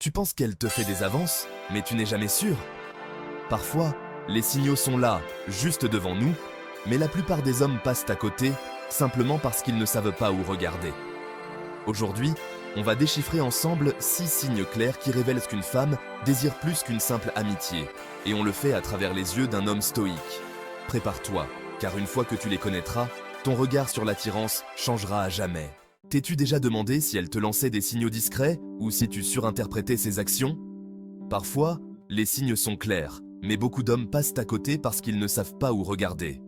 Tu penses qu'elle te fait des avances, mais tu n'es jamais sûr. Parfois, les signaux sont là, juste devant nous, mais la plupart des hommes passent à côté, simplement parce qu'ils ne savent pas où regarder. Aujourd'hui, on va déchiffrer ensemble 6 signes clairs qui révèlent ce qu'une femme désire plus qu'une simple amitié, et on le fait à travers les yeux d'un homme stoïque. Prépare-toi, car une fois que tu les connaîtras, ton regard sur l'attirance changera à jamais. T'es-tu déjà demandé si elle te lançait des signaux discrets ou si tu surinterprétais ses actions? Parfois, les signes sont clairs, mais beaucoup d'hommes passent à côté parce qu'ils ne savent pas où regarder.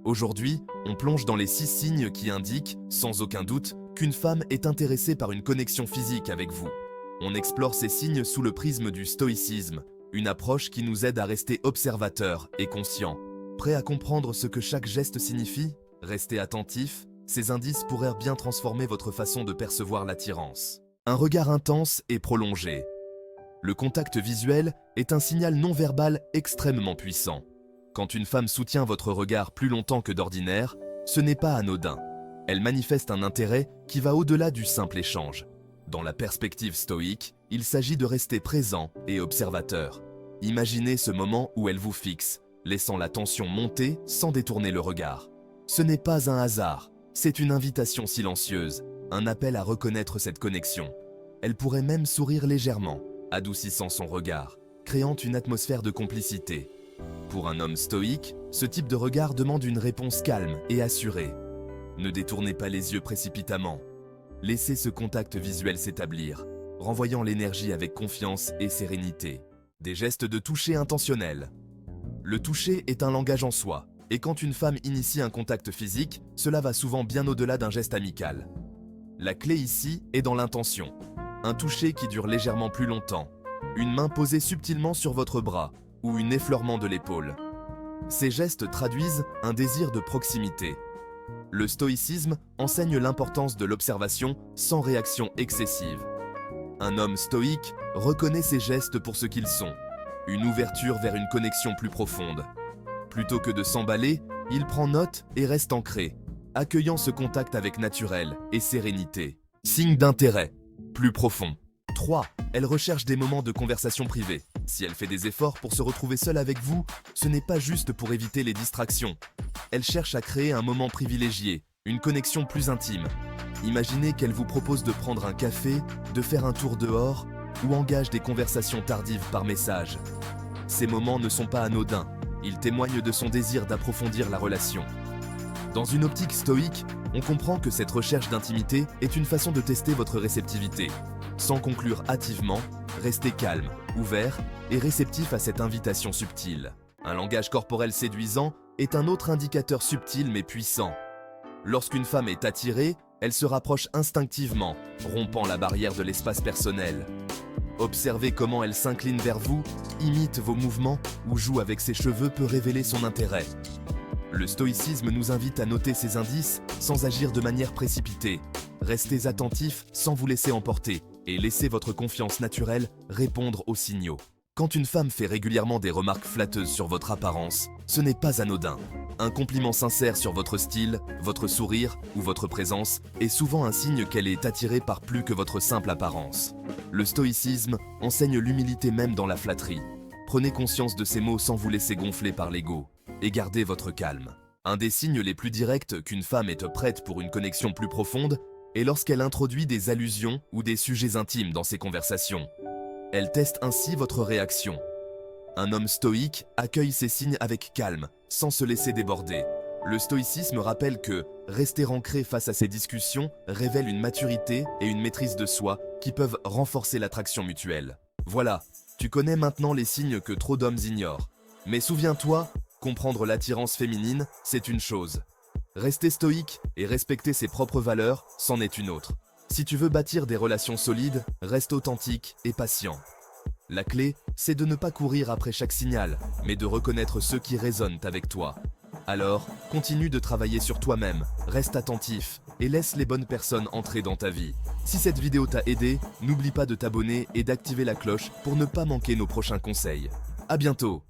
Aujourd'hui, on plonge dans les 6 signes qui indiquent, sans aucun doute, qu'une femme est intéressée par une connexion physique avec vous. On explore ces signes sous le prisme du stoïcisme, une approche qui nous aide à rester observateurs et conscients. Prêts à comprendre ce que chaque geste signifie? Restez attentifs, ces indices pourraient bien transformer votre façon de percevoir l'attirance. Un regard intense et prolongé. Le contact visuel est un signal non-verbal extrêmement puissant. Quand une femme soutient votre regard plus longtemps que d'ordinaire, ce n'est pas anodin. Elle manifeste un intérêt qui va au-delà du simple échange. Dans la perspective stoïque, il s'agit de rester présent et observateur. Imaginez ce moment où elle vous fixe, laissant la tension monter sans détourner le regard. Ce n'est pas un hasard, c'est une invitation silencieuse, un appel à reconnaître cette connexion. Elle pourrait même sourire légèrement, adoucissant son regard, créant une atmosphère de complicité. Pour un homme stoïque, ce type de regard demande une réponse calme et assurée. Ne détournez pas les yeux précipitamment. Laissez ce contact visuel s'établir, renvoyant l'énergie avec confiance et sérénité. Des gestes de toucher intentionnels. Le toucher est un langage en soi, et quand une femme initie un contact physique, cela va souvent bien au-delà d'un geste amical. La clé ici est dans l'intention. Un toucher qui dure légèrement plus longtemps, une main posée subtilement sur votre bras, ou un effleurement de l'épaule. Ces gestes traduisent un désir de proximité. Le stoïcisme enseigne l'importance de l'observation sans réaction excessive. Un homme stoïque reconnaît ces gestes pour ce qu'ils sont, une ouverture vers une connexion plus profonde. Plutôt que de s'emballer, il prend note et reste ancré, accueillant ce contact avec naturel et sérénité. Signe d'intérêt, plus profond. 3. Elle recherche des moments de conversation privée. Si elle fait des efforts pour se retrouver seule avec vous, ce n'est pas juste pour éviter les distractions. Elle cherche à créer un moment privilégié, une connexion plus intime. Imaginez qu'elle vous propose de prendre un café, de faire un tour dehors, ou engage des conversations tardives par message. Ces moments ne sont pas anodins, ils témoignent de son désir d'approfondir la relation. Dans une optique stoïque, on comprend que cette recherche d'intimité est une façon de tester votre réceptivité. Sans conclure hâtivement, restez calme, ouvert et réceptif à cette invitation subtile. Un langage corporel séduisant est un autre indicateur subtil mais puissant. Lorsqu'une femme est attirée, elle se rapproche instinctivement, rompant la barrière de l'espace personnel. Observer comment elle s'incline vers vous, imite vos mouvements ou joue avec ses cheveux peut révéler son intérêt. Le stoïcisme nous invite à noter ces indices sans agir de manière précipitée. Restez attentifs sans vous laisser emporter et laissez votre confiance naturelle répondre aux signaux. Quand une femme fait régulièrement des remarques flatteuses sur votre apparence, ce n'est pas anodin. Un compliment sincère sur votre style, votre sourire ou votre présence est souvent un signe qu'elle est attirée par plus que votre simple apparence. Le stoïcisme enseigne l'humilité même dans la flatterie. Prenez conscience de ces mots sans vous laisser gonfler par l'ego et gardez votre calme. Un des signes les plus directs qu'une femme est prête pour une connexion plus profonde est lorsqu'elle introduit des allusions ou des sujets intimes dans ses conversations. Elle teste ainsi votre réaction. Un homme stoïque accueille ces signes avec calme, sans se laisser déborder. Le stoïcisme rappelle que rester ancré face à ces discussions révèle une maturité et une maîtrise de soi qui peuvent renforcer l'attraction mutuelle. Voilà, tu connais maintenant les signes que trop d'hommes ignorent. Mais souviens-toi, comprendre l'attirance féminine, c'est une chose. Rester stoïque et respecter ses propres valeurs, c'en est une autre. Si tu veux bâtir des relations solides, reste authentique et patient. La clé, c'est de ne pas courir après chaque signal, mais de reconnaître ceux qui résonnent avec toi. Alors, continue de travailler sur toi-même, reste attentif et laisse les bonnes personnes entrer dans ta vie. Si cette vidéo t'a aidé, n'oublie pas de t'abonner et d'activer la cloche pour ne pas manquer nos prochains conseils. À bientôt!